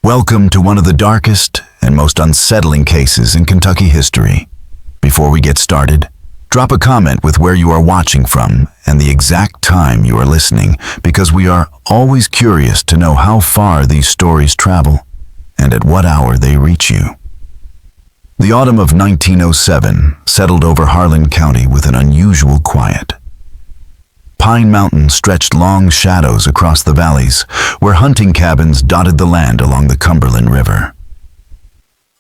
Welcome to one of the darkest and most unsettling cases in Kentucky history. Before we get started, drop a comment with where you are watching from and the exact time you are listening, because we are always curious to know how far these stories travel and at what hour they reach you. The autumn of 1907 settled over Harlan County with an unusual quiet. Pine Mountain stretched long shadows across the valleys, where hunting cabins dotted the land along the Cumberland River.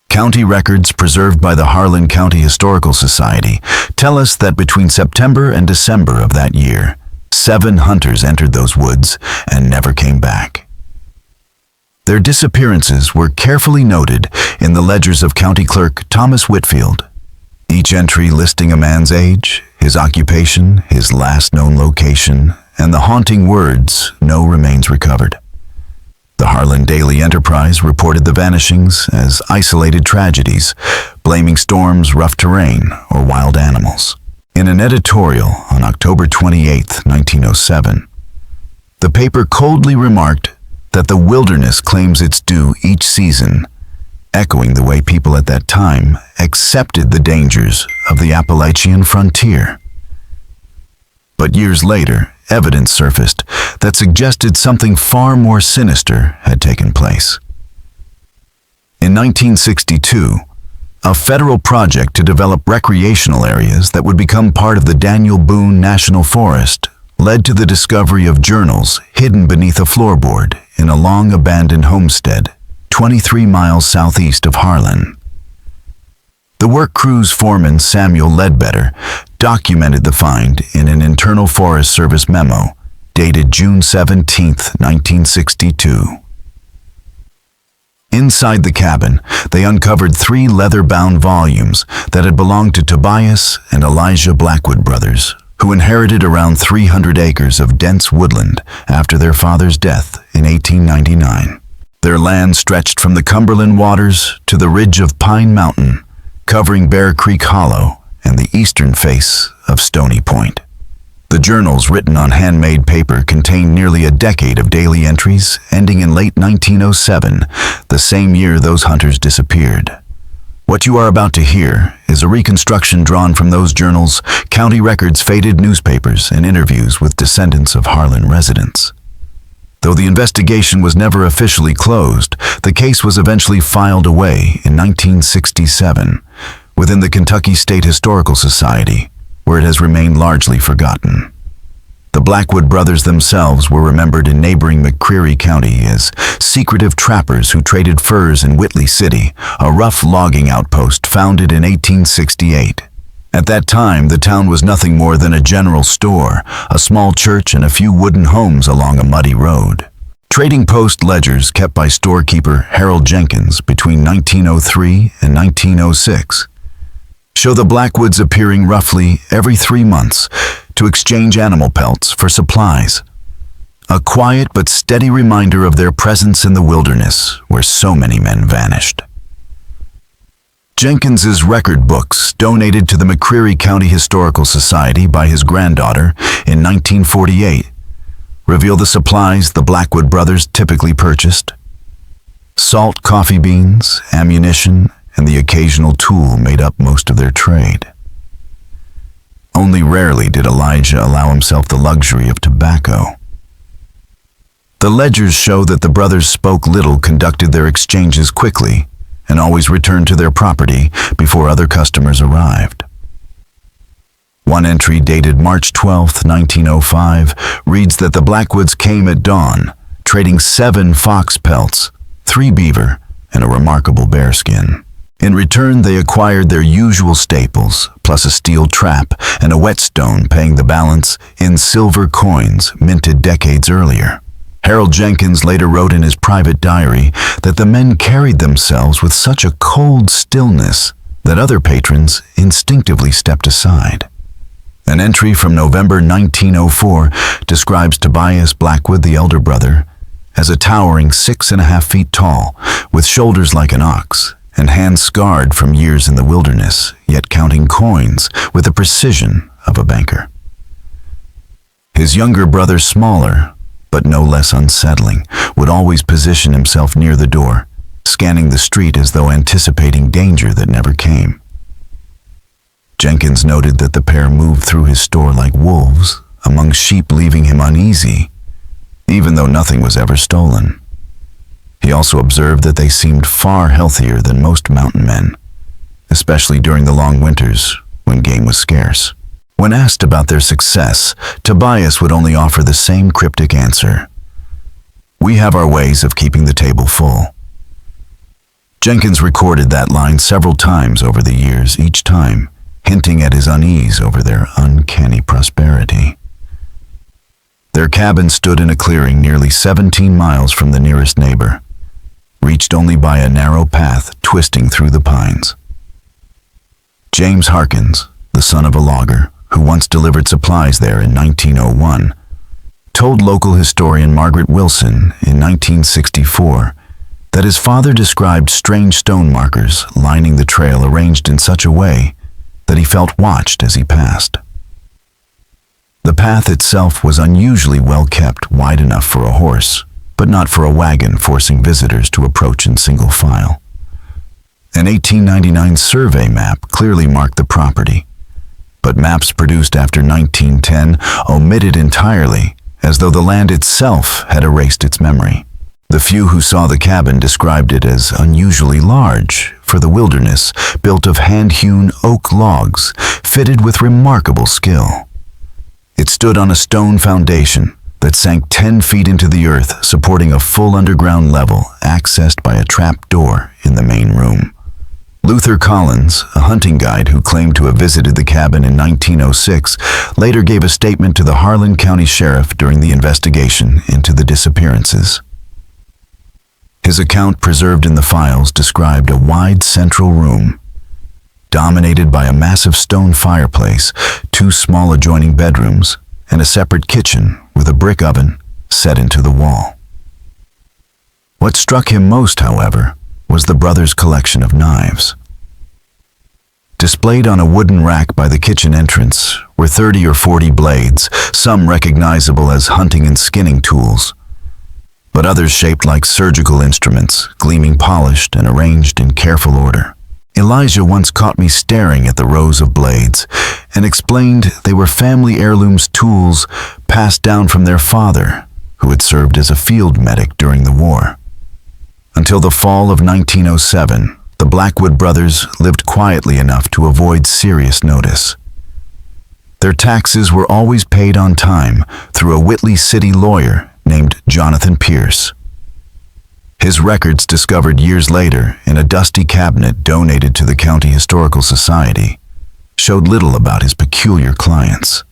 County records preserved by the Harlan County Historical Society tell us that between September and December of that year, 7 hunters entered those woods and never came back. Their disappearances were carefully noted in the ledgers of County Clerk Thomas Whitfield, each entry listing a man's age, his occupation, his last known location, and the haunting words, "No remains recovered." The Harlan Daily Enterprise reported the vanishings as isolated tragedies, blaming storms, rough terrain, or wild animals. In an editorial on October 28, 1907, the paper coldly remarked that the wilderness claims its due each season, echoing the way people at that time accepted the dangers of the Appalachian frontier. But years later, evidence surfaced that suggested something far more sinister had taken place. In 1962, a federal project to develop recreational areas that would become part of the Daniel Boone National Forest led to the discovery of journals hidden beneath a floorboard in a long-abandoned homestead 23 miles southeast of Harlan. The work crew's foreman, Samuel Ledbetter, documented the find in an Internal Forest Service memo dated June 17, 1962. Inside the cabin, they uncovered 3 leather-bound volumes that had belonged to Tobias and Elijah Blackwood brothers, who inherited around 300 acres of dense woodland after their father's death in 1899. Their land stretched from the Cumberland waters to the ridge of Pine Mountain, covering Bear Creek Hollow and the eastern face of Stony Point. The journals, written on handmade paper, contained nearly a decade of daily entries, ending in late 1907, the same year those hunters disappeared. What you are about to hear is a reconstruction drawn from those journals, county records, faded newspapers, and interviews with descendants of Harlan residents. Though the investigation was never officially closed, the case was eventually filed away in 1967 within the Kentucky State Historical Society, where it has remained largely forgotten. The Blackwood brothers themselves were remembered in neighboring McCreary County as secretive trappers who traded furs in Whitley City, a rough logging outpost founded in 1868. At that time, the town was nothing more than a general store, a small church, and a few wooden homes along a muddy road. Trading post ledgers kept by storekeeper Harold Jenkins between 1903 and 1906 show the Blackwoods appearing roughly every 3 months to exchange animal pelts for supplies. A quiet but steady reminder of their presence in the wilderness where so many men vanished. Jenkins's record books, donated to the McCreary County Historical Society by his granddaughter in 1948, reveal the supplies the Blackwood brothers typically purchased. Salt, coffee beans, ammunition, and the occasional tool made up most of their trade. Only rarely did Elijah allow himself the luxury of tobacco. The ledgers show that the brothers spoke little, conducted their exchanges quickly, and always returned to their property before other customers arrived. One entry dated March 12, 1905, reads that the Blackwoods came at dawn, trading 7 fox pelts, 3 beaver, and a remarkable bearskin. In return, they acquired their usual staples, plus a steel trap and a whetstone, paying the balance in silver coins minted decades earlier. Harold Jenkins later wrote in his private diary that the men carried themselves with such a cold stillness that other patrons instinctively stepped aside. An entry from November 1904 describes Tobias Blackwood, the elder brother, as a towering 6.5 feet tall, with shoulders like an ox, and hands scarred from years in the wilderness, yet counting coins with the precision of a banker. His younger brother, smaller, but no less unsettling, would always position himself near the door, scanning the street as though anticipating danger that never came. Jenkins noted that the pair moved through his store like wolves, among sheep, leaving him uneasy, even though nothing was ever stolen. He also observed that they seemed far healthier than most mountain men, especially during the long winters when game was scarce. When asked about their success, Tobias would only offer the same cryptic answer: "We have our ways of keeping the table full." Jenkins recorded that line several times over the years, each time hinting at his unease over their uncanny prosperity. Their cabin stood in a clearing nearly 17 miles from the nearest neighbor, reached only by a narrow path twisting through the pines. James Harkins, the son of a logger who once delivered supplies there in 1901, told local historian Margaret Wilson in 1964 that his father described strange stone markers lining the trail arranged in such a way that he felt watched as he passed. The path itself was unusually well kept, wide enough for a horse, but not for a wagon, forcing visitors to approach in single file. An 1899 survey map clearly marked the property, but maps produced after 1910 omitted entirely, as though the land itself had erased its memory. The few who saw the cabin described it as unusually large for the wilderness, built of hand-hewn oak logs, fitted with remarkable skill. It stood on a stone foundation that sank 10 feet into the earth, supporting a full underground level accessed by a trap door in the main room. Luther Collins, a hunting guide who claimed to have visited the cabin in 1906, later gave a statement to the Harlan County Sheriff during the investigation into the disappearances. His account, preserved in the files, described a wide central room, dominated by a massive stone fireplace, 2 small adjoining bedrooms, and a separate kitchen with a brick oven set into the wall. What struck him most, however, was the brothers' collection of knives. Displayed on a wooden rack by the kitchen entrance were 30 or 40 blades, some recognizable as hunting and skinning tools, but others shaped like surgical instruments, gleaming polished and arranged in careful order. Elijah once caught me staring at the rows of blades and explained they were family heirlooms, tools passed down from their father, who had served as a field medic during the war. Until the fall of 1907, the Blackwood brothers lived quietly enough to avoid serious notice. Their taxes were always paid on time through a Whitley city lawyer named Jonathan Pierce. His records, discovered years later in a dusty cabinet donated to the County Historical Society, showed little about his peculiar clients.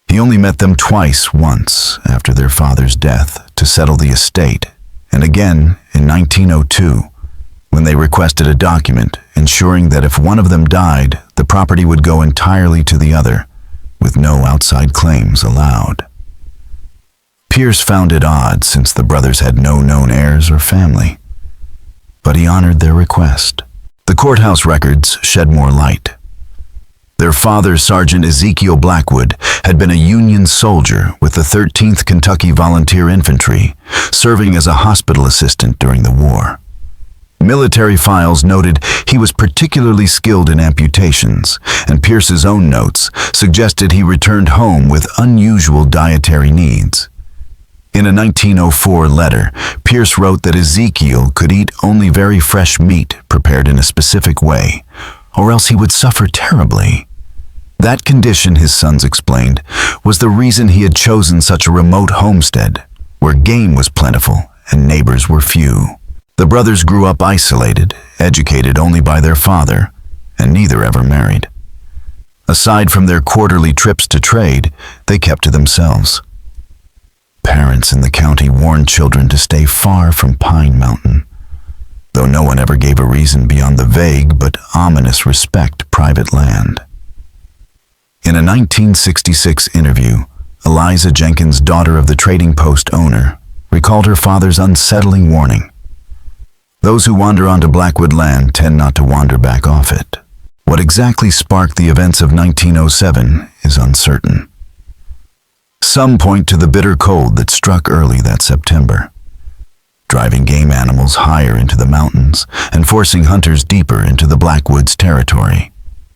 He only met them twice, once after their father's death to settle the estate, and again in 1902 when they requested a document ensuring that if one of them died, the property would go entirely to the other, with no outside claims allowed. Pierce found it odd since the brothers had no known heirs or family, but he honored their request. The courthouse records shed more light. Their father, Sergeant Ezekiel Blackwood, had been a Union soldier with the 13th Kentucky Volunteer Infantry, serving as a hospital assistant during the war. Military files noted he was particularly skilled in amputations, and Pierce's own notes suggested he returned home with unusual dietary needs. In a 1904 letter, Pierce wrote that Ezekiel could eat only very fresh meat prepared in a specific way, or else he would suffer terribly. That condition, his sons explained, was the reason he had chosen such a remote homestead, where game was plentiful and neighbors were few. The brothers grew up isolated, educated only by their father, and neither ever married. Aside from their quarterly trips to trade, they kept to themselves. Parents in the county warned children to stay far from Pine Mountain, though no one ever gave a reason beyond the vague but ominous respect private land. In a 1966 interview, Eliza Jenkins, daughter of the Trading Post owner, recalled her father's unsettling warning. Those who wander onto Blackwood land tend not to wander back off it. What exactly sparked the events of 1907 is uncertain. Some point to the bitter cold that struck early that September. driving game animals higher into the mountains and forcing hunters deeper into the Blackwoods territory.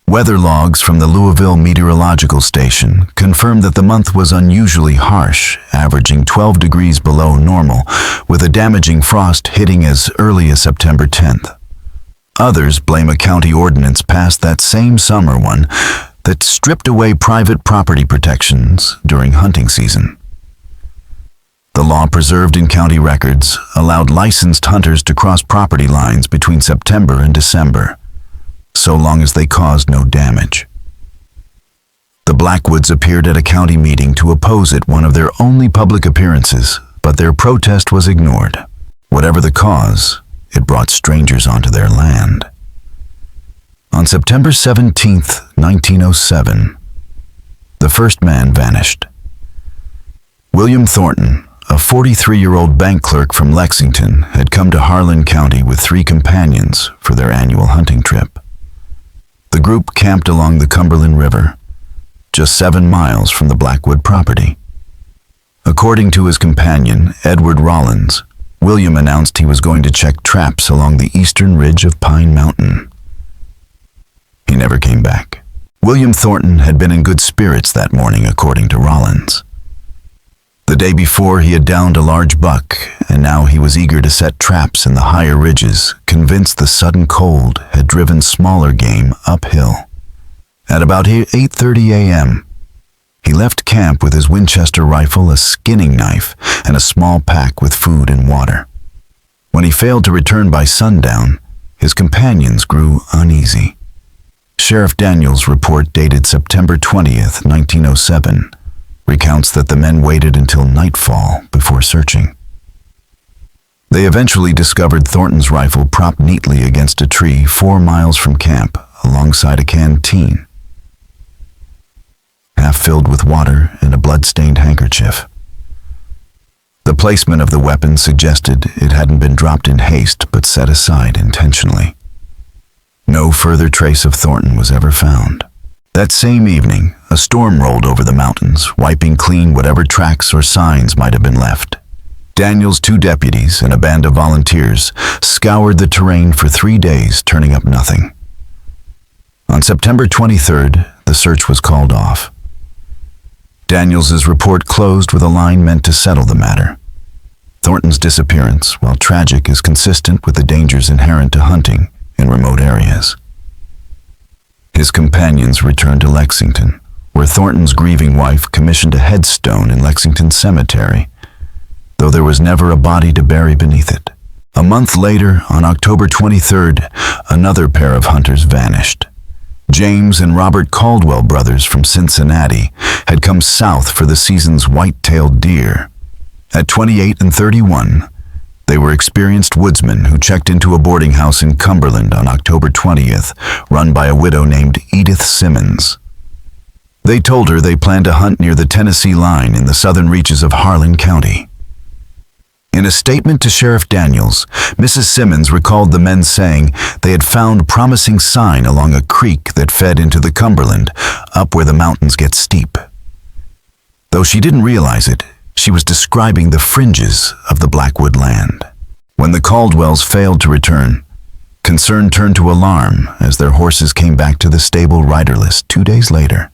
Weather logs from the Louisville Meteorological Station confirmed that the month was unusually harsh, averaging 12 degrees below normal, with a damaging frost hitting as early as September 10th. Others blame a county ordinance passed that same summer one that stripped away private property protections during hunting season. The law preserved in county records allowed licensed hunters to cross property lines between September and December, so long as they caused no damage. The Blackwoods appeared at a county meeting to oppose it, one of their only public appearances, but their protest was ignored. Whatever the cause, it brought strangers onto their land. On September 17, 1907, the first man vanished. William Thornton, a 43-year-old bank clerk from Lexington, had come to Harlan County with 3 companions for their annual hunting trip. The group camped along the Cumberland River, just 7 miles from the Blackwood property. According to his companion, Edward Rollins, William announced he was going to check traps along the eastern ridge of Pine Mountain. He never came back. William Thornton had been in good spirits that morning, according to Rollins. The day before, he had downed a large buck, and now he was eager to set traps in the higher ridges, convinced the sudden cold had driven smaller game uphill. At about 8:30 a.m., he left camp with his Winchester rifle, a skinning knife, and a small pack with food and water. When he failed to return by sundown, his companions grew uneasy. Sheriff Daniels' report, dated September 20th, 1907, recounts that the men waited until nightfall before searching. They eventually discovered Thornton's rifle propped neatly against a tree 4 miles from camp, alongside a canteen, half filled with water and a blood-stained handkerchief. The placement of the weapon suggested it hadn't been dropped in haste but set aside intentionally. No further trace of Thornton was ever found. That same evening, a storm rolled over the mountains, wiping clean whatever tracks or signs might have been left. Daniel's 2 deputies and a band of volunteers scoured the terrain for 3 days, turning up nothing. On September 23rd, the search was called off. Daniels' report closed with a line meant to settle the matter. Thornton's disappearance, while tragic, is consistent with the dangers inherent to hunting in remote areas. His companions returned to Lexington, where Thornton's grieving wife commissioned a headstone in Lexington Cemetery, though there was never a body to bury beneath it. A month later, on October 23rd, another pair of hunters vanished. James and Robert Caldwell brothers from Cincinnati had come south for the season's white-tailed deer. At 28 and 31, they were experienced woodsmen who checked into a boarding house in Cumberland on October 20th, run by a widow named Edith Simmons. They told her they planned to hunt near the Tennessee line in the southern reaches of Harlan County. In a statement to Sheriff Daniels, Mrs. Simmons recalled the men saying they had found promising sign along a creek that fed into the Cumberland, up where the mountains get steep. Though she didn't realize it, she was describing the fringes of the Blackwood land. When the Caldwells failed to return, concern turned to alarm as their horses came back to the stable riderless 2 days later.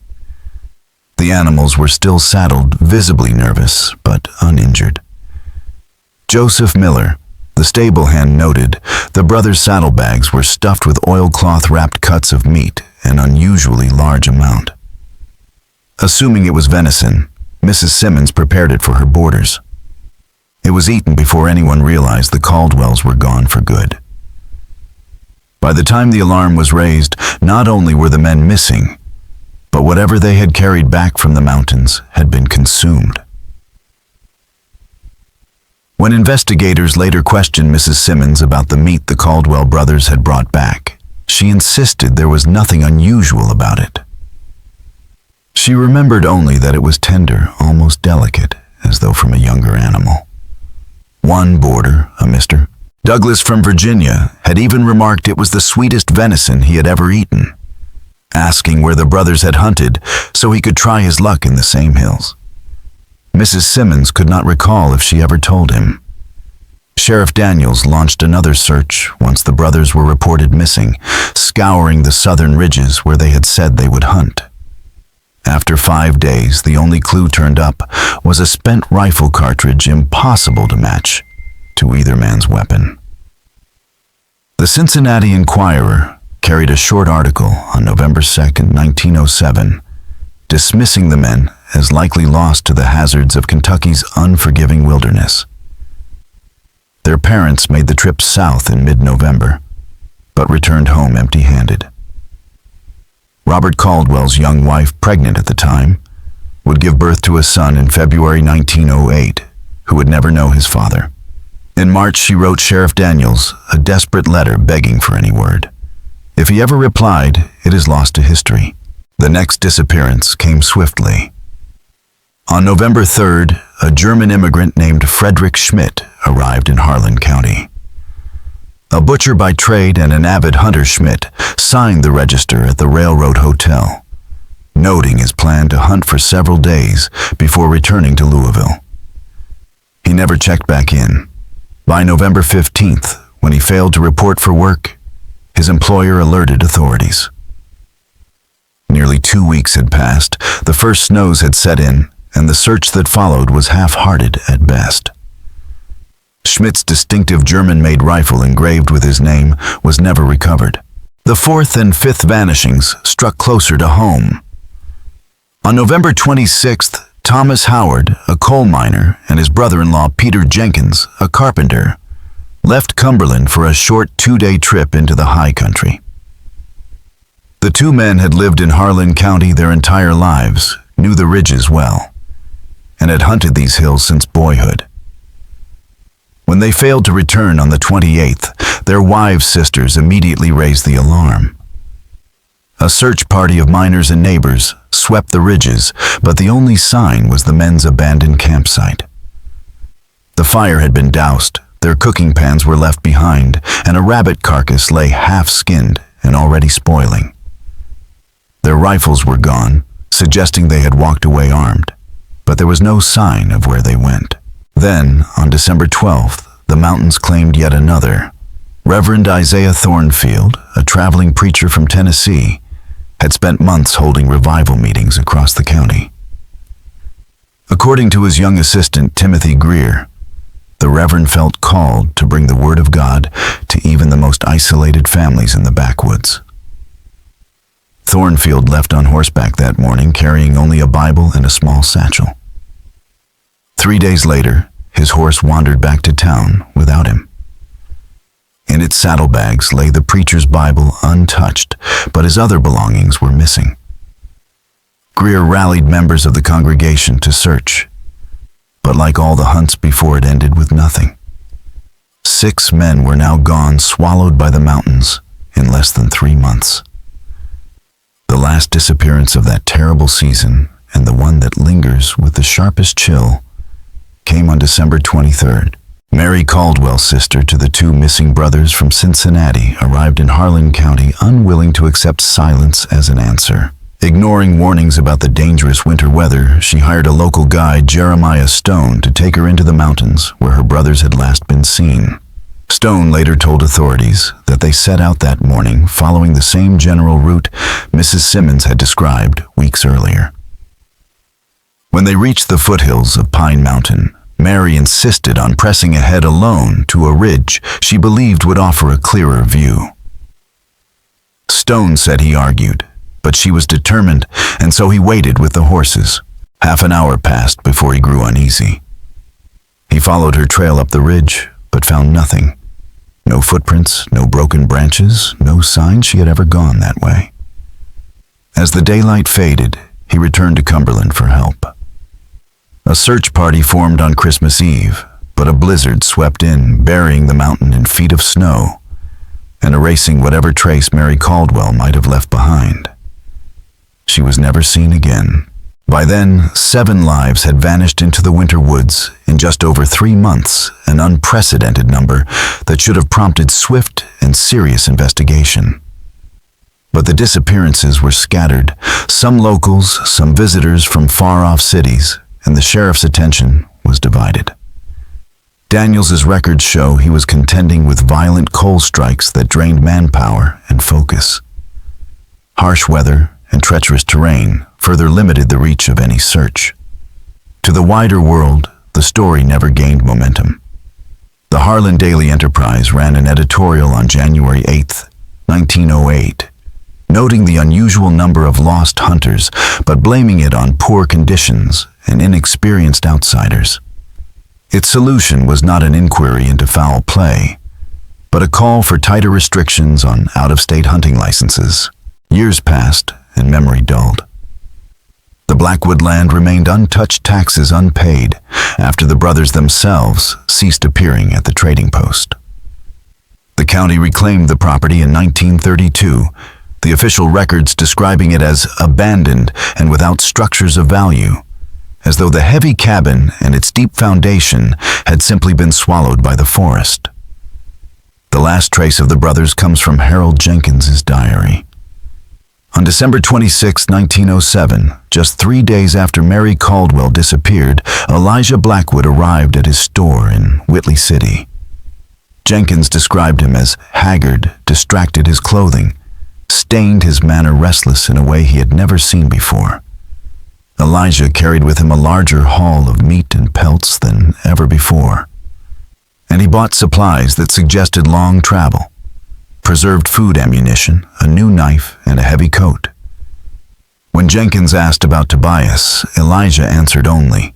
The animals were still saddled, visibly nervous, but uninjured. Joseph Miller, the stable hand, noted the brothers' saddlebags were stuffed with oilcloth-wrapped cuts of meat, an unusually large amount. Assuming it was venison, Mrs. Simmons prepared it for her boarders. It was eaten before anyone realized the Caldwells were gone for good. By the time the alarm was raised, not only were the men missing, but whatever they had carried back from the mountains had been consumed. When investigators later questioned Mrs. Simmons about the meat the Caldwell brothers had brought back, she insisted there was nothing unusual about it. She remembered only that it was tender, almost delicate, as though from a younger animal. One boarder, a Mr. Douglas from Virginia, had even remarked it was the sweetest venison he had ever eaten, asking where the brothers had hunted so he could try his luck in the same hills. Mrs. Simmons could not recall if she ever told him. Sheriff Daniels launched another search once the brothers were reported missing, scouring the southern ridges where they had said they would hunt. After 5 days, the only clue turned up was a spent rifle cartridge impossible to match to either man's weapon. The Cincinnati Enquirer carried a short article on November 2, 1907, dismissing the men as likely lost to the hazards of Kentucky's unforgiving wilderness. Their parents made the trip south in mid-November, but returned home empty-handed. Robert Caldwell's young wife, pregnant at the time, would give birth to a son in February 1908, who would never know his father. In March, she wrote Sheriff Daniels a desperate letter begging for any word. If he ever replied, it is lost to history. The next disappearance came swiftly. On November 3rd, a German immigrant named Frederick Schmidt arrived in Harlan County. A butcher by trade and an avid hunter, Schmidt signed the register at the Railroad Hotel, noting his plan to hunt for several days before returning to Louisville. He never checked back in. By November 15th, when he failed to report for work, his employer alerted authorities. Nearly 2 weeks had passed, the first snows had set in, and the search that followed was half-hearted at best. Schmidt's distinctive German-made rifle engraved with his name was never recovered. The fourth and fifth vanishings struck closer to home. On November 26th, Thomas Howard, a coal miner, and his brother-in-law Peter Jenkins, a carpenter, left Cumberland for a short 2-day trip into the high country. The two men had lived in Harlan County their entire lives, knew the ridges well, and had hunted these hills since boyhood. When they failed to return on the 28th, their wives' sisters immediately raised the alarm. A search party of miners and neighbors swept the ridges, but the only sign was the men's abandoned campsite. The fire had been doused, their cooking pans were left behind, and a rabbit carcass lay half-skinned and already spoiling. Their rifles were gone, suggesting they had walked away armed, but there was no sign of where they went. Then, on December 12th, the mountains claimed yet another. Reverend Isaiah Thornfield, a traveling preacher from Tennessee, had spent months holding revival meetings across the county. According to his young assistant, Timothy Greer, the Reverend felt called to bring the Word of God to even the most isolated families in the backwoods. Thornfield left on horseback that morning, carrying only a Bible and a small satchel. 3 days later, his horse wandered back to town without him. In its saddlebags lay the preacher's Bible untouched, but his other belongings were missing. Greer rallied members of the congregation to search, but like all the hunts before, it ended with nothing. 6 men were now gone, swallowed by the mountains in less than 3 months. The last disappearance of that terrible season, and the one that lingers with the sharpest chill, came on December 23rd. Mary Caldwell's sister to the 2 missing brothers from Cincinnati arrived in Harlan County, unwilling to accept silence as an answer. Ignoring warnings about the dangerous winter weather, she hired a local guide, Jeremiah Stone, to take her into the mountains where her brothers had last been seen. Stone later told authorities that they set out that morning following the same general route Mrs. Simmons had described weeks earlier. When they reached the foothills of Pine Mountain, Mary insisted on pressing ahead alone to a ridge she believed would offer a clearer view. Stone said he argued, but she was determined, and so he waited with the horses. Half an hour passed before he grew uneasy. He followed her trail up the ridge, but found nothing. No footprints, no broken branches, no sign she had ever gone that way. As the daylight faded, he returned to Cumberland for help. A search party formed on Christmas Eve, but a blizzard swept in, burying the mountain in feet of snow and erasing whatever trace Mary Caldwell might have left behind. She was never seen again. By then, 7 lives had vanished into the winter woods in just over 3 months, an unprecedented number that should have prompted swift and serious investigation. But the disappearances were scattered, some locals, some visitors from far-off cities, and the sheriff's attention was divided. Daniels's records show he was contending with violent coal strikes that drained manpower and focus. Harsh weather and treacherous terrain further limited the reach of any search. To the wider world, the story never gained momentum. The Harlan Daily Enterprise ran an editorial on January 8, 1908, noting the unusual number of lost hunters, but blaming it on poor conditions and inexperienced outsiders. Its solution was not an inquiry into foul play, but a call for tighter restrictions on out-of-state hunting licenses. Years passed and memory dulled. The Blackwood land remained untouched, taxes unpaid, after the brothers themselves ceased appearing at the trading post. The county reclaimed the property in 1932, the official records describing it as abandoned and without structures of value, as though the heavy cabin and its deep foundation had simply been swallowed by the forest. The last trace of the brothers comes from Harold Jenkins's diary. On December 26, 1907, just 3 days after Mary Caldwell disappeared, Elijah Blackwood arrived at his store in Whitley City. Jenkins described him as haggard, distracted, his clothing stained, his manner restless in a way he had never seen before. Elijah carried with him a larger haul of meat and pelts than ever before, and he bought supplies that suggested long travel. Preserved food, ammunition, a new knife, and a heavy coat. When Jenkins asked about Tobias, Elijah answered only,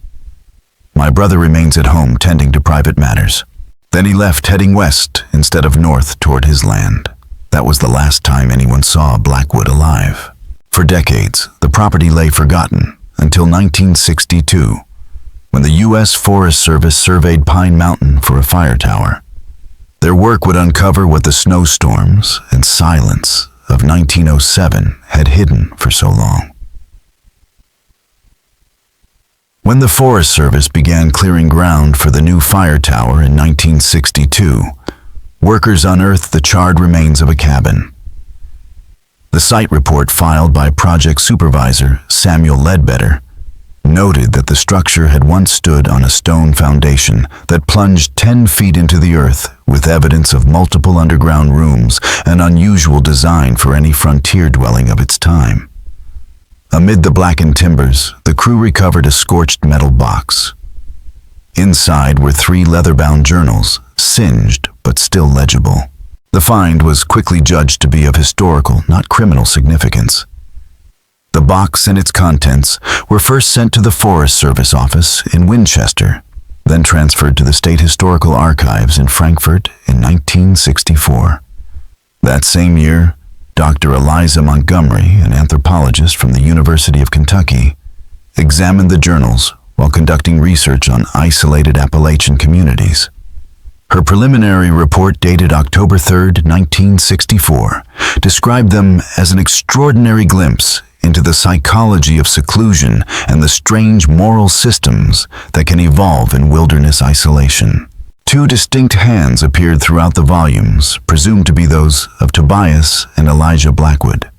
"My brother remains at home tending to private matters." Then he left, heading west instead of north toward his land. That was the last time anyone saw Blackwood alive. For decades, the property lay forgotten until 1962, when the U.S. Forest Service surveyed Pine Mountain for a fire tower. Their work would uncover what the snowstorms and silence of 1907 had hidden for so long. When the Forest Service began clearing ground for the new fire tower in 1962, workers unearthed the charred remains of a cabin. The site report filed by project supervisor Samuel Ledbetter noted that the structure had once stood on a stone foundation that plunged 10 feet into the earth, with evidence of multiple underground rooms, an unusual design for any frontier dwelling of its time. Amid the blackened timbers, the crew recovered a scorched metal box. Inside were 3 leather-bound journals, singed but still legible. The find was quickly judged to be of historical, not criminal significance. The box and its contents were first sent to the Forest Service office in Winchester, then transferred to the State Historical Archives in Frankfurt in 1964. That same year, Dr. Eliza Montgomery, an anthropologist from the University of Kentucky, examined the journals while conducting research on isolated Appalachian communities. Her preliminary report, dated October 3, 1964, described them as an extraordinary glimpse into the psychology of seclusion and the strange moral systems that can evolve in wilderness isolation. 2 distinct hands appeared throughout the volumes, presumed to be those of Tobias and Elijah Blackwood.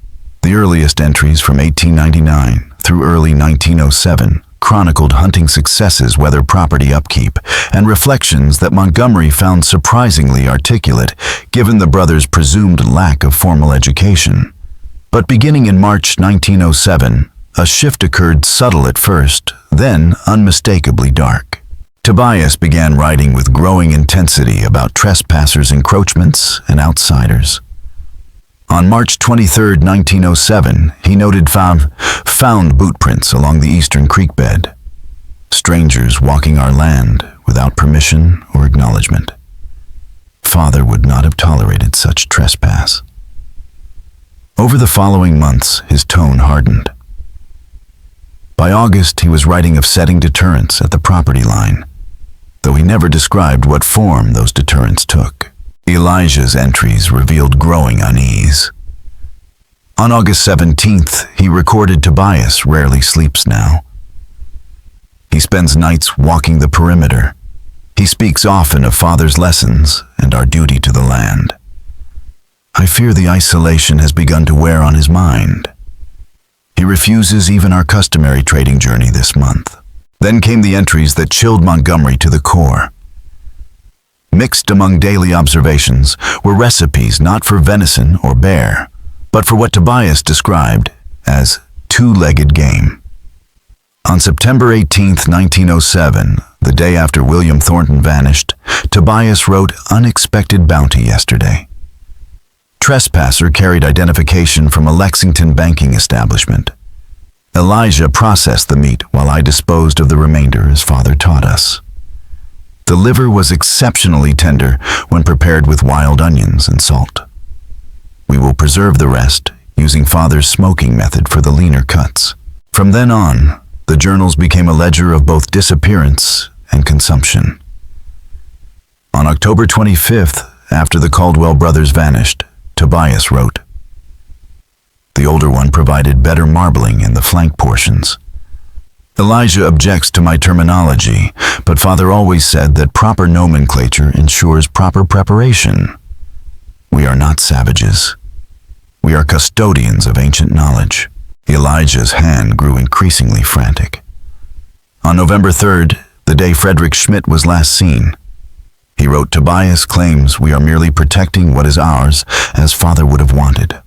The earliest entries, from 1899 through early 1907, chronicled hunting successes, weather, property upkeep, and reflections that Montgomery found surprisingly articulate, given the brothers' presumed lack of formal education. But beginning in March 1907, a shift occurred, subtle at first, then unmistakably dark. Tobias began writing with growing intensity about trespassers' encroachments and outsiders. On March 23, 1907, he noted found boot prints along the eastern creek bed. Strangers walking our land without permission or acknowledgement. Father would not have tolerated such trespass. Over the following months, his tone hardened. By August, he was writing of setting deterrents at the property line, though he never described what form those deterrents took. Elijah's entries revealed growing unease. On August 17th, he recorded Tobias rarely sleeps now. He spends nights walking the perimeter. He speaks often of Father's lessons and our duty to the land. I fear the isolation has begun to wear on his mind. He refuses even our customary trading journey this month. Then came the entries that chilled Montgomery to the core. Mixed among daily observations were recipes not for venison or bear, but for what Tobias described as two-legged game. On September 18, 1907, the day after William Thornton vanished, Tobias wrote "Unexpected bounty yesterday. Trespasser carried identification from a Lexington banking establishment. Elijah processed the meat while I disposed of the remainder as Father taught us. The liver was exceptionally tender when prepared with wild onions and salt. We will preserve the rest using Father's smoking method for the leaner cuts." From then on, the journals became a ledger of both disappearance and consumption. On October 25th, after the Caldwell brothers vanished, Tobias wrote, "The older one provided better marbling in the flank portions. Elijah objects to my terminology, but Father always said that proper nomenclature ensures proper preparation. We are not savages. We are custodians of ancient knowledge." Elijah's hand grew increasingly frantic. On November 3rd, the day Frederick Schmidt was last seen, he wrote, "Tobias claims we are merely protecting what is ours as Father would have wanted."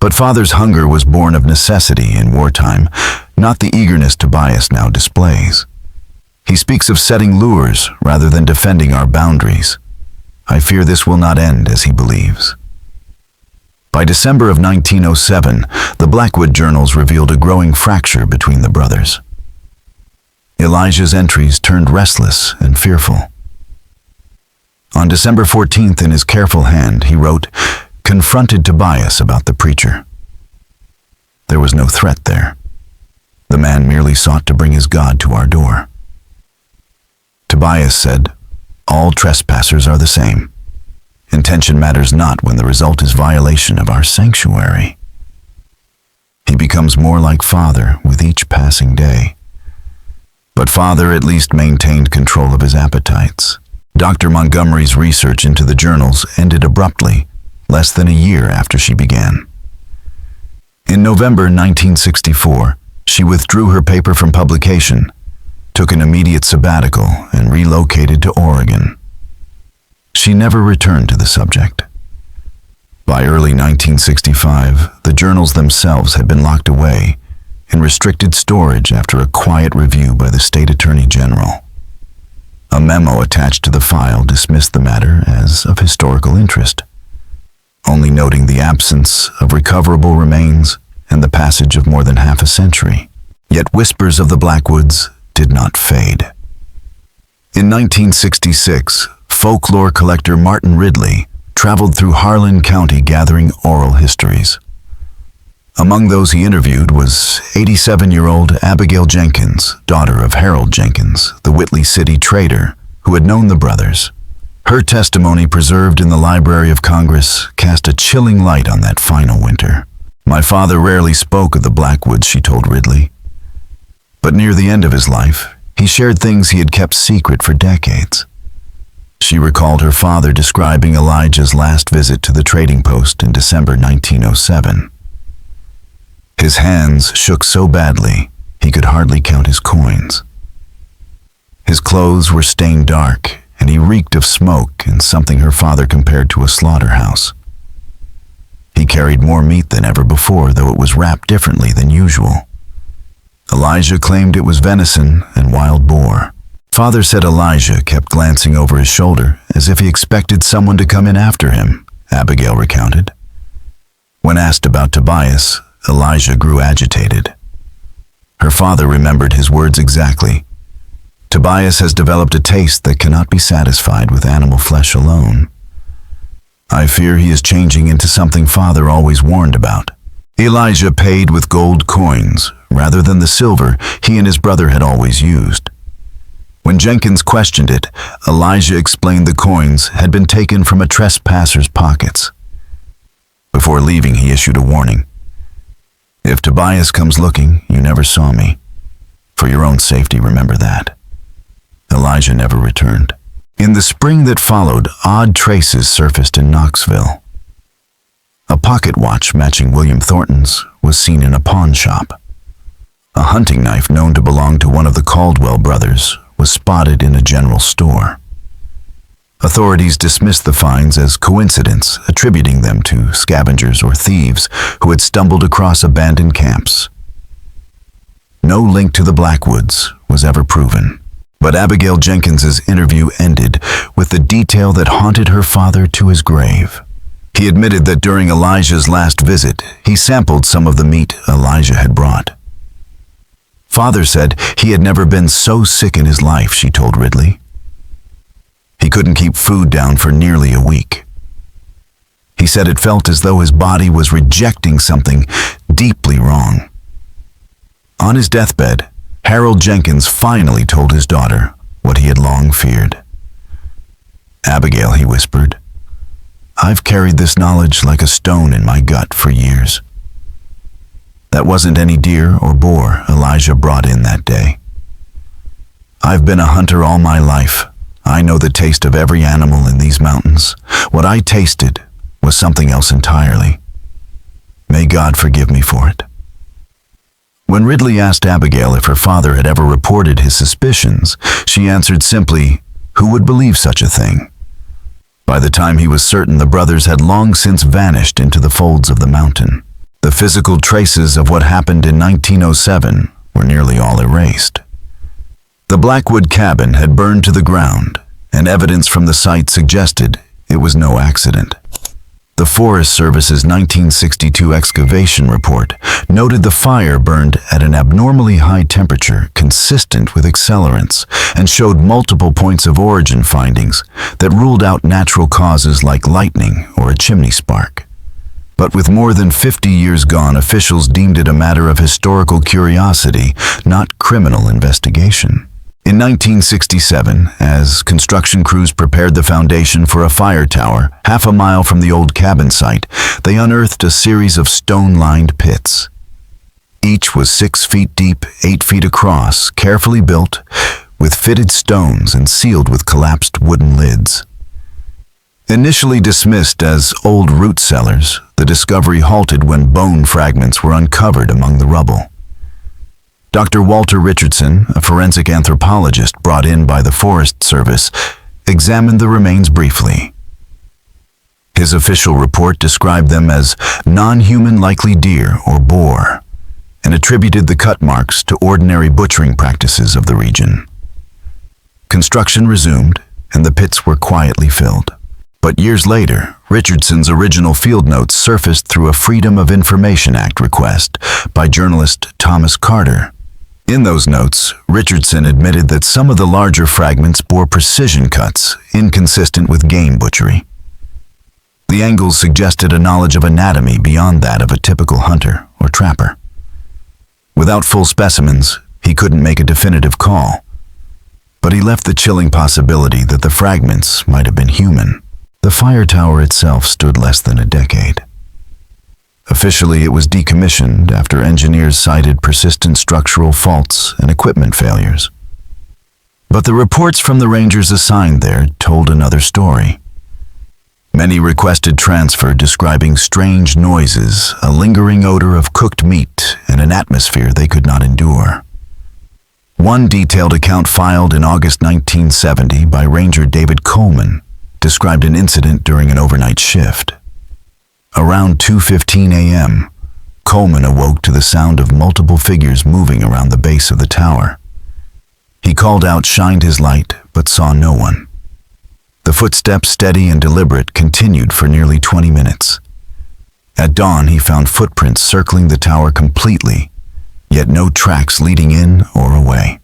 But Father's hunger was born of necessity in wartime, not the eagerness Tobias now displays. He speaks of setting lures rather than defending our boundaries. I fear this will not end as he believes. By December of 1907, the Blackwood journals revealed a growing fracture between the brothers. Elijah's entries turned restless and fearful. On December 14th, in his careful hand, he wrote, "Confronted Tobias about the preacher." There was no threat there. The man merely sought to bring his God to our door. Tobias said, "All trespassers are the same. Intention matters not when the result is violation of our sanctuary." He becomes more like Father with each passing day. But Father at least maintained control of his appetites. Dr. Montgomery's research into the journals ended abruptly, less than a year after she began. In November 1964, she withdrew her paper from publication, took an immediate sabbatical, and relocated to Oregon. She never returned to the subject. By early 1965, the journals themselves had been locked away in restricted storage after a quiet review by the State Attorney General. A memo attached to the file dismissed the matter as of historical interest, only noting the absence of recoverable remains and the passage of more than half a century. Yet whispers of the Blackwoods did not fade. In 1966, folklore collector Martin Ridley traveled through Harlan County gathering oral histories. Among those he interviewed was 87-year-old Abigail Jenkins, daughter of Harold Jenkins, the Whitley City trader who had known the brothers. Her testimony, preserved in the Library of Congress, cast a chilling light on that final winter. "My father rarely spoke of the Blackwoods," she told Ridley. But near the end of his life, he shared things he had kept secret for decades. She recalled her father describing Elijah's last visit to the trading post in December 1907. His hands shook so badly he could hardly count his coins. His clothes were stained dark, and he reeked of smoke and something her father compared to a slaughterhouse. He carried more meat than ever before, though it was wrapped differently than usual. Elijah claimed it was venison and wild boar. Father said Elijah kept glancing over his shoulder as if he expected someone to come in after him, Abigail recounted. When asked about Tobias, Elijah grew agitated. Her father remembered his words exactly. "Tobias has developed a taste that cannot be satisfied with animal flesh alone. I fear he is changing into something Father always warned about." Elijah paid with gold coins rather than the silver he and his brother had always used. When Jenkins questioned it, Elijah explained the coins had been taken from a trespasser's pockets. Before leaving, he issued a warning. "If Tobias comes looking, you never saw me. For your own safety, remember that." Elijah never returned. In the spring that followed, odd traces surfaced in Knoxville. A pocket watch matching William Thornton's was seen in a pawn shop. A hunting knife known to belong to one of the Caldwell brothers was spotted in a general store. Authorities dismissed the finds as coincidence, attributing them to scavengers or thieves who had stumbled across abandoned camps. No link to the Blackwoods was ever proven, but Abigail Jenkins's interview ended with the detail that haunted her father to his grave. He admitted that during Elijah's last visit, he sampled some of the meat Elijah had brought. Father said he had never been so sick in his life, she told Ridley. He couldn't keep food down for nearly a week. He said it felt as though his body was rejecting something deeply wrong. On his deathbed, Harold Jenkins finally told his daughter what he had long feared. "Abigail," he whispered, "I've carried this knowledge like a stone in my gut for years. That wasn't any deer or boar Elijah brought in that day. I've been a hunter all my life. I know the taste of every animal in these mountains. What I tasted was something else entirely. May God forgive me for it." When Ridley asked Abigail if her father had ever reported his suspicions, she answered simply, "Who would believe such a thing?" By the time he was certain, the brothers had long since vanished into the folds of the mountain. The physical traces of what happened in 1907 were nearly all erased. The Blackwood cabin had burned to the ground, and evidence from the site suggested it was no accident. The Forest Service's 1962 excavation report noted the fire burned at an abnormally high temperature consistent with accelerants and showed multiple points of origin findings that ruled out natural causes like lightning or a chimney spark. But with more than 50 years gone, officials deemed it a matter of historical curiosity, not criminal investigation. In 1967, as construction crews prepared the foundation for a fire tower half a mile from the old cabin site, they unearthed a series of stone-lined pits. Each was 6 feet deep, 8 feet across, carefully built, with fitted stones and sealed with collapsed wooden lids. Initially dismissed as old root cellars, the discovery halted when bone fragments were uncovered among the rubble. Dr. Walter Richardson, a forensic anthropologist brought in by the Forest Service, examined the remains briefly. His official report described them as non-human likely deer or boar, and attributed the cut marks to ordinary butchering practices of the region. Construction resumed, and the pits were quietly filled. But years later, Richardson's original field notes surfaced through a Freedom of Information Act request by journalist Thomas Carter. In those notes, Richardson admitted that some of the larger fragments bore precision cuts, inconsistent with game butchery. The angles suggested a knowledge of anatomy beyond that of a typical hunter or trapper. Without full specimens, he couldn't make a definitive call. But he left the chilling possibility that the fragments might have been human. The fire tower itself stood less than a decade. Officially, it was decommissioned after engineers cited persistent structural faults and equipment failures. But the reports from the rangers assigned there told another story. Many requested transfer, describing strange noises, a lingering odor of cooked meat, and an atmosphere they could not endure. One detailed account filed in August 1970 by Ranger David Coleman described an incident during an overnight shift. Around 2:15 a.m., Coleman awoke to the sound of multiple figures moving around the base of the tower. He called out, shined his light, but saw no one. The footsteps, steady and deliberate, continued for nearly 20 minutes. At dawn, he found footprints circling the tower completely, yet no tracks leading in or away.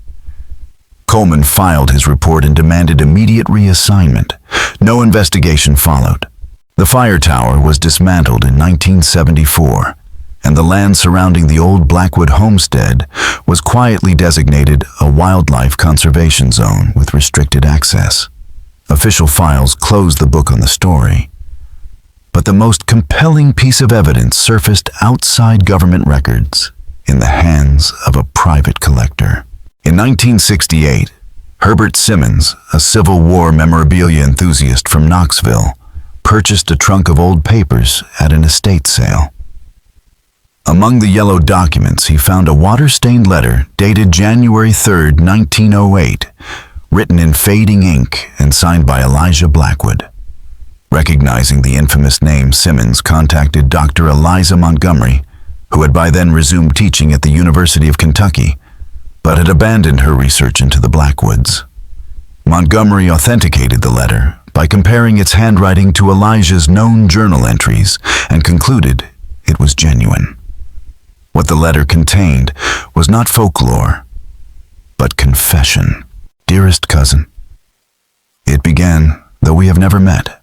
Coleman filed his report and demanded immediate reassignment. No investigation followed. The fire tower was dismantled in 1974, and the land surrounding the old Blackwood homestead was quietly designated a wildlife conservation zone with restricted access. Official files closed the book on the story. But the most compelling piece of evidence surfaced outside government records, in the hands of a private collector. In 1968, Herbert Simmons, a Civil War memorabilia enthusiast from Knoxville, purchased a trunk of old papers at an estate sale. Among the yellow documents, he found a water-stained letter dated January 3, 1908, written in fading ink and signed by Elijah Blackwood. Recognizing the infamous name, Simmons contacted Dr. Eliza Montgomery, who had by then resumed teaching at the University of Kentucky, but had abandoned her research into the Blackwoods. Montgomery authenticated the letter by comparing its handwriting to Elijah's known journal entries and concluded it was genuine. What the letter contained was not folklore, but confession. Dearest cousin, it began, though we have never met.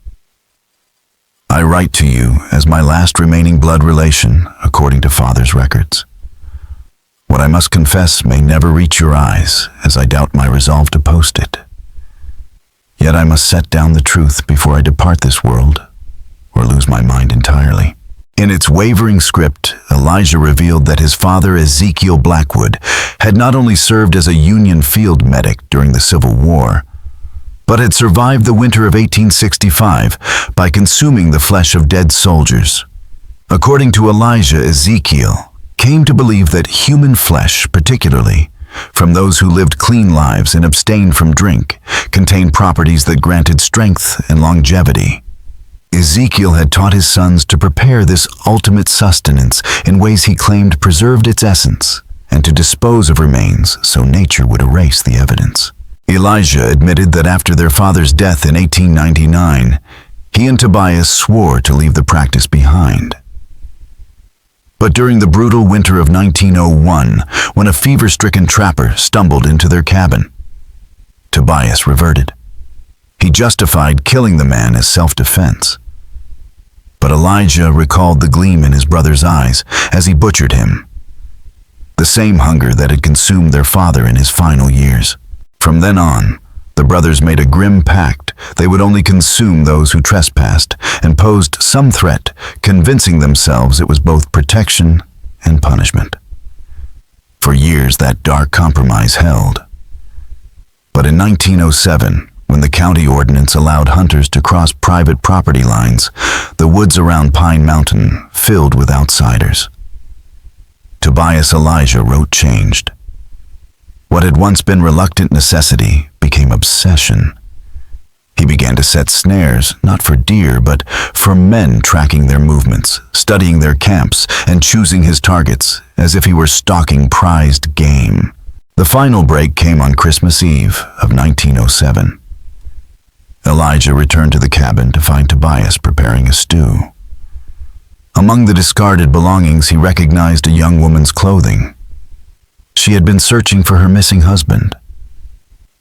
I write to you as my last remaining blood relation, according to father's records. What I must confess may never reach your eyes, as I doubt my resolve to post it. Yet I must set down the truth before I depart this world, or lose my mind entirely. In its wavering script, Elijah revealed that his father, Ezekiel Blackwood, had not only served as a Union field medic during the Civil War, but had survived the winter of 1865 by consuming the flesh of dead soldiers. According to Elijah, Ezekiel came to believe that human flesh, particularly from those who lived clean lives and abstained from drink, contained properties that granted strength and longevity. Ezekiel had taught his sons to prepare this ultimate sustenance in ways he claimed preserved its essence, and to dispose of remains so nature would erase the evidence. Elijah admitted that after their father's death in 1899, he and Tobias swore to leave the practice behind. But during the brutal winter of 1901, when a fever-stricken trapper stumbled into their cabin, Tobias reverted. He justified killing the man as self-defense. But Elijah recalled the gleam in his brother's eyes as he butchered him, the same hunger that had consumed their father in his final years. From then on, the brothers made a grim pact. They would only consume those who trespassed and posed some threat, convincing themselves it was both protection and punishment. For years, that dark compromise held. But in 1907, when the county ordinance allowed hunters to cross private property lines, the woods around Pine Mountain filled with outsiders. Tobias Elijah wrote changed. What had once been reluctant necessity became obsession. He began to set snares, not for deer, but for men tracking their movements, studying their camps, and choosing his targets as if he were stalking prized game. The final break came on Christmas Eve of 1907. Elijah returned to the cabin to find Tobias preparing a stew. Among the discarded belongings, he recognized a young woman's clothing. She had been searching for her missing husband.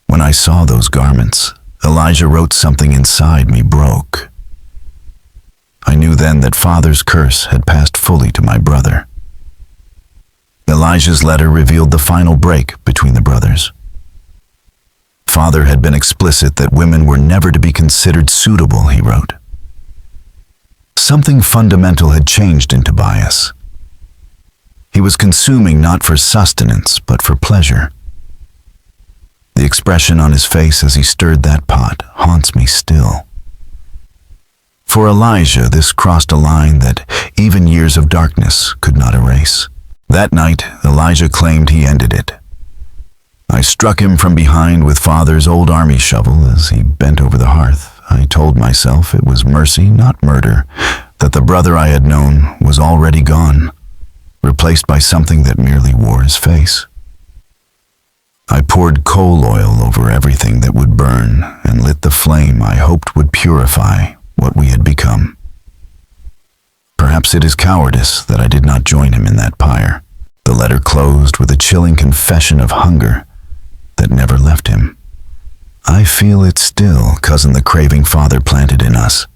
When I saw those garments, Elijah wrote something inside me broke. I knew then that father's curse had passed fully to my brother. Elijah's letter revealed the final break between the brothers. Father had been explicit that women were never to be considered suitable, he wrote. Something fundamental had changed in Tobias. He was consuming not for sustenance, but for pleasure. The expression on his face as he stirred that pot haunts me still. For Elijah, this crossed a line that even years of darkness could not erase. That night, Elijah claimed he ended it. I struck him from behind with father's old army shovel as he bent over the hearth. I told myself it was mercy, not murder, that the brother I had known was already gone, replaced by something that merely wore his face. I poured coal oil over everything that would burn and lit the flame I hoped would purify what we had become. Perhaps it is cowardice that I did not join him in that pyre. The letter closed with a chilling confession of hunger that never left him. I feel it still, cousin, the craving father planted in us.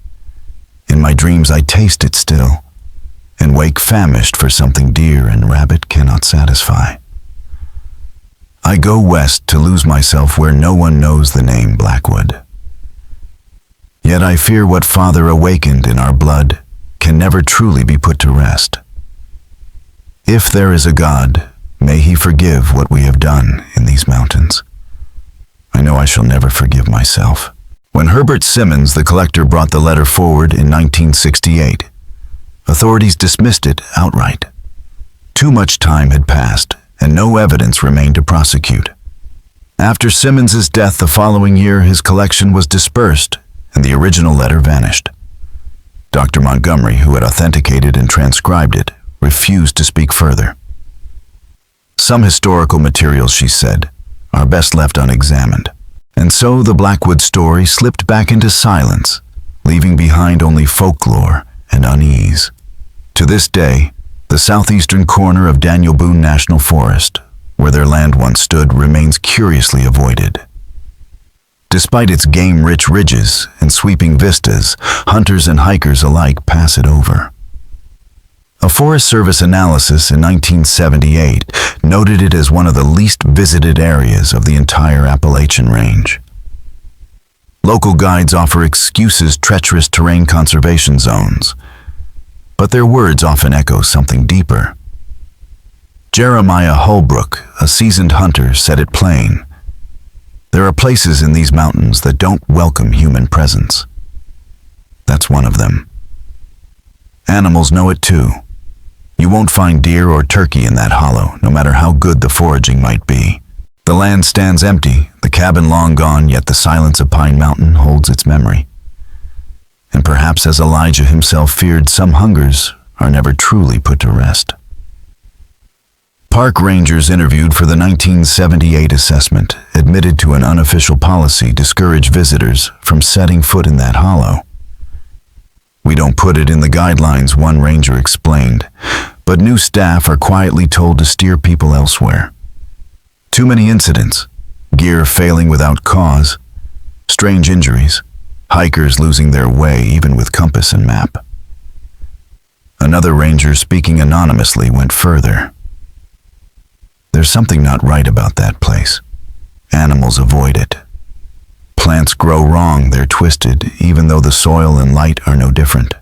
In my dreams I taste it still, and wake famished for something dear and rabbit cannot satisfy. I go west to lose myself where no one knows the name Blackwood. Yet I fear what father awakened in our blood can never truly be put to rest. If there is a God, may he forgive what we have done in these mountains. I know I shall never forgive myself. When Herbert Simmons, the collector, brought the letter forward in 1968, authorities dismissed it outright. Too much time had passed, and no evidence remained to prosecute. After Simmons's death the following year, his collection was dispersed and the original letter vanished. Dr. Montgomery, who had authenticated and transcribed it, refused to speak further. Some historical materials, she said, are best left unexamined. And so the Blackwood story slipped back into silence, leaving behind only folklore and unease. To this day, the southeastern corner of Daniel Boone National Forest, where their land once stood, remains curiously avoided. Despite its game-rich ridges and sweeping vistas, hunters and hikers alike pass it over. A Forest Service analysis in 1978 noted it as one of the least visited areas of the entire Appalachian range. Local guides offer excuses: treacherous terrain, conservation zones, but their words often echo something deeper. Jeremiah Holbrook, a seasoned hunter, said it plain: "There are places in these mountains that don't welcome human presence." That's one of them. Animals know it too. You won't find deer or turkey in that hollow, no matter how good the foraging might be. The land stands empty, the cabin long gone, yet the silence of Pine Mountain holds its memory. And perhaps, as Elijah himself feared, some hungers are never truly put to rest. Park rangers interviewed for the 1978 assessment admitted to an unofficial policy discouraged visitors from setting foot in that hollow. "We don't put it in the guidelines," one ranger explained, "but new staff are quietly told to steer people elsewhere. Too many incidents, gear failing without cause, strange injuries, hikers losing their way even with compass and map." Another ranger, speaking anonymously, went further. "There's something not right about that place. Animals avoid it. Plants grow wrong, they're twisted, even though the soil and light are no different.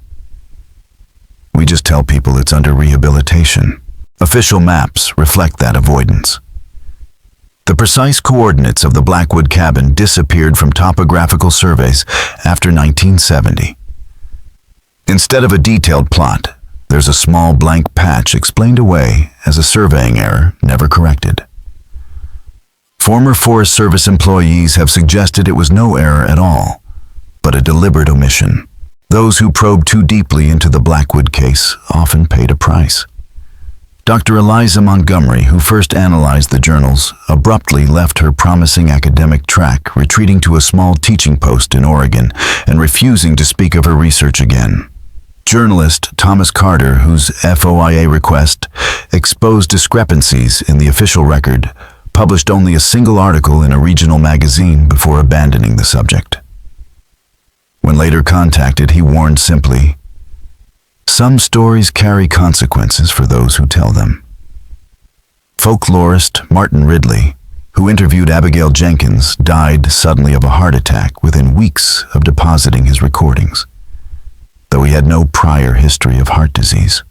We just tell people it's under rehabilitation. Official maps reflect that avoidance." The precise coordinates of the Blackwood cabin disappeared from topographical surveys after 1970. Instead of a detailed plot, there's a small blank patch explained away as a surveying error never corrected. Former Forest Service employees have suggested it was no error at all, but a deliberate omission. Those who probed too deeply into the Blackwood case often paid a price. Dr. Eliza Montgomery, who first analyzed the journals, abruptly left her promising academic track, retreating to a small teaching post in Oregon and refusing to speak of her research again. Journalist Thomas Carter, whose FOIA request exposed discrepancies in the official record, published only a single article in a regional magazine before abandoning the subject. When later contacted, he warned simply, "Some stories carry consequences for those who tell them." Folklorist Martin Ridley, who interviewed Abigail Jenkins, died suddenly of a heart attack within weeks of depositing his recordings, though he had no prior history of heart disease.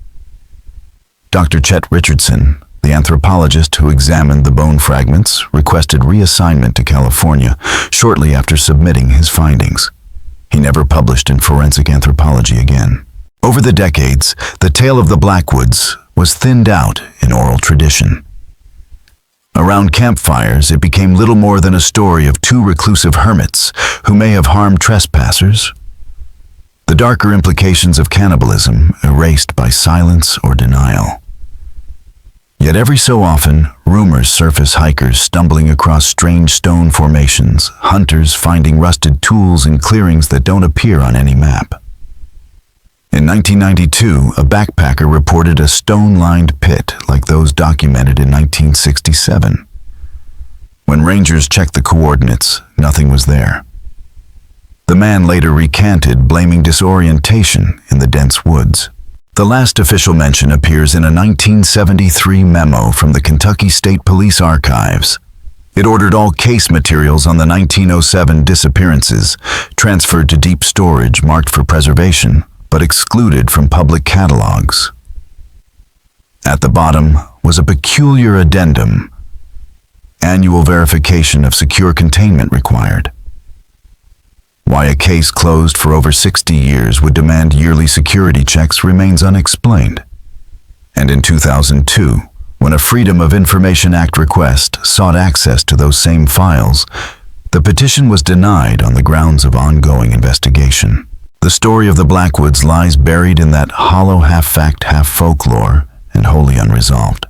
Dr. Chet Richardson, the anthropologist who examined the bone fragments, requested reassignment to California shortly after submitting his findings. He never published in forensic anthropology again. Over the decades, the tale of the Blackwoods was thinned out in oral tradition. Around campfires, it became little more than a story of two reclusive hermits who may have harmed trespassers. The darker implications of cannibalism erased by silence or denial. Yet every so often, rumors surface: hikers stumbling across strange stone formations, hunters finding rusted tools in clearings that don't appear on any map. In 1992, a backpacker reported a stone-lined pit like those documented in 1967. When rangers checked the coordinates, nothing was there. The man later recanted, blaming disorientation in the dense woods. The last official mention appears in a 1973 memo from the Kentucky State Police Archives. It ordered all case materials on the 1907 disappearances transferred to deep storage marked for preservation, but excluded from public catalogs. At the bottom was a peculiar addendum: annual verification of secure containment required. Why a case closed for over 60 years would demand yearly security checks remains unexplained. And in 2002, When a Freedom of Information Act request sought access to those same files, the petition was denied on the grounds of ongoing investigation. The story of the Blackwoods lies buried in that hollow half-fact, half-folklore, and wholly unresolved.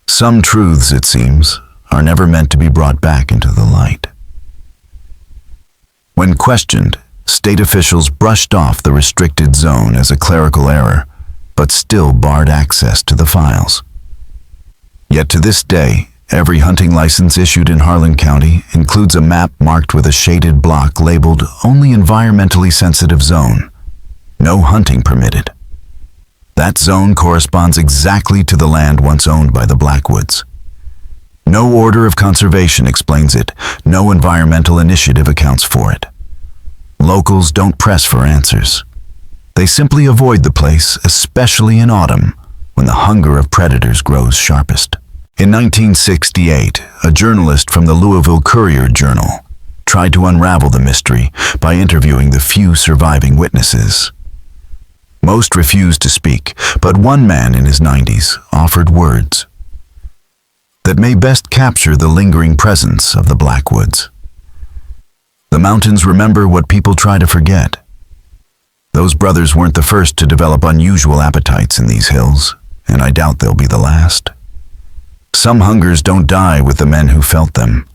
Some truths, it seems, are never meant to be brought back into the light. When questioned, state officials brushed off the restricted zone as a clerical error, but still barred access to the files. Yet to this day, every hunting license issued in Harlan County includes a map marked with a shaded block labeled Only Environmentally Sensitive Zone. No hunting permitted. That zone corresponds exactly to the land once owned by the Blackwoods. No order of conservation explains it. No environmental initiative accounts for it. Locals don't press for answers. They simply avoid the place, especially in autumn, when the hunger of predators grows sharpest. In 1968, a journalist from the Louisville Courier-Journal tried to unravel the mystery by interviewing the few surviving witnesses. Most refused to speak, but one man in his 90s offered words that may best capture the lingering presence of the Blackwoods. The mountains remember what people try to forget. Those brothers weren't the first to develop unusual appetites in these hills, and I doubt they'll be the last. Some hungers don't die with the men who felt them.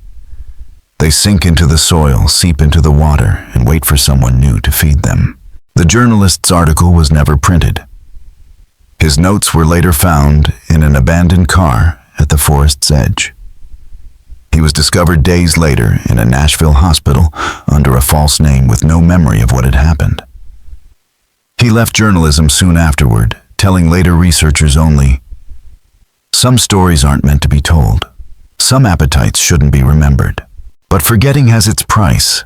They sink into the soil, seep into the water, and wait for someone new to feed them. The journalist's article was never printed. His notes were later found in an abandoned car at the forest's edge. He was discovered days later in a Nashville hospital under a false name with no memory of what had happened. He left journalism soon afterward, telling later researchers only, "Some stories aren't meant to be told. Some appetites shouldn't be remembered. But forgetting has its price."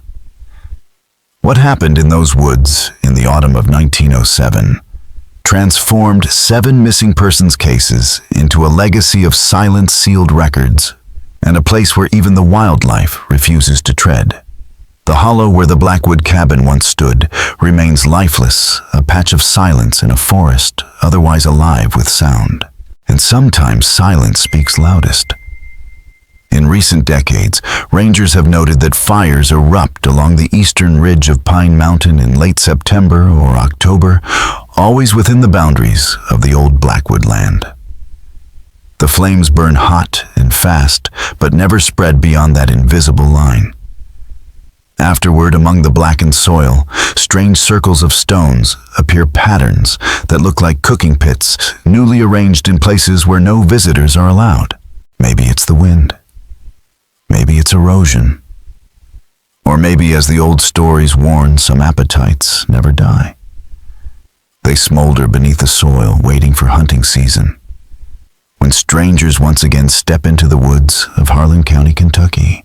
What happened in those woods in the autumn of 1907 transformed 7 missing persons cases into a legacy of silent, sealed records and a place where even the wildlife refuses to tread. The hollow where the Blackwood cabin once stood remains lifeless, a patch of silence in a forest otherwise alive with sound. And sometimes silence speaks loudest. In recent decades, rangers have noted that fires erupt along the eastern ridge of Pine Mountain in late September or October, always within the boundaries of the old Blackwood land. The flames burn hot and fast, but never spread beyond that invisible line. Afterward, among the blackened soil, strange circles of stones appear patterns that look like cooking pits, newly arranged in places where no visitors are allowed. Maybe it's the wind. Maybe it's erosion. Or maybe, as the old stories warn, some appetites never die. They smolder beneath the soil, waiting for hunting season, when strangers once again step into the woods of Harlan County, Kentucky.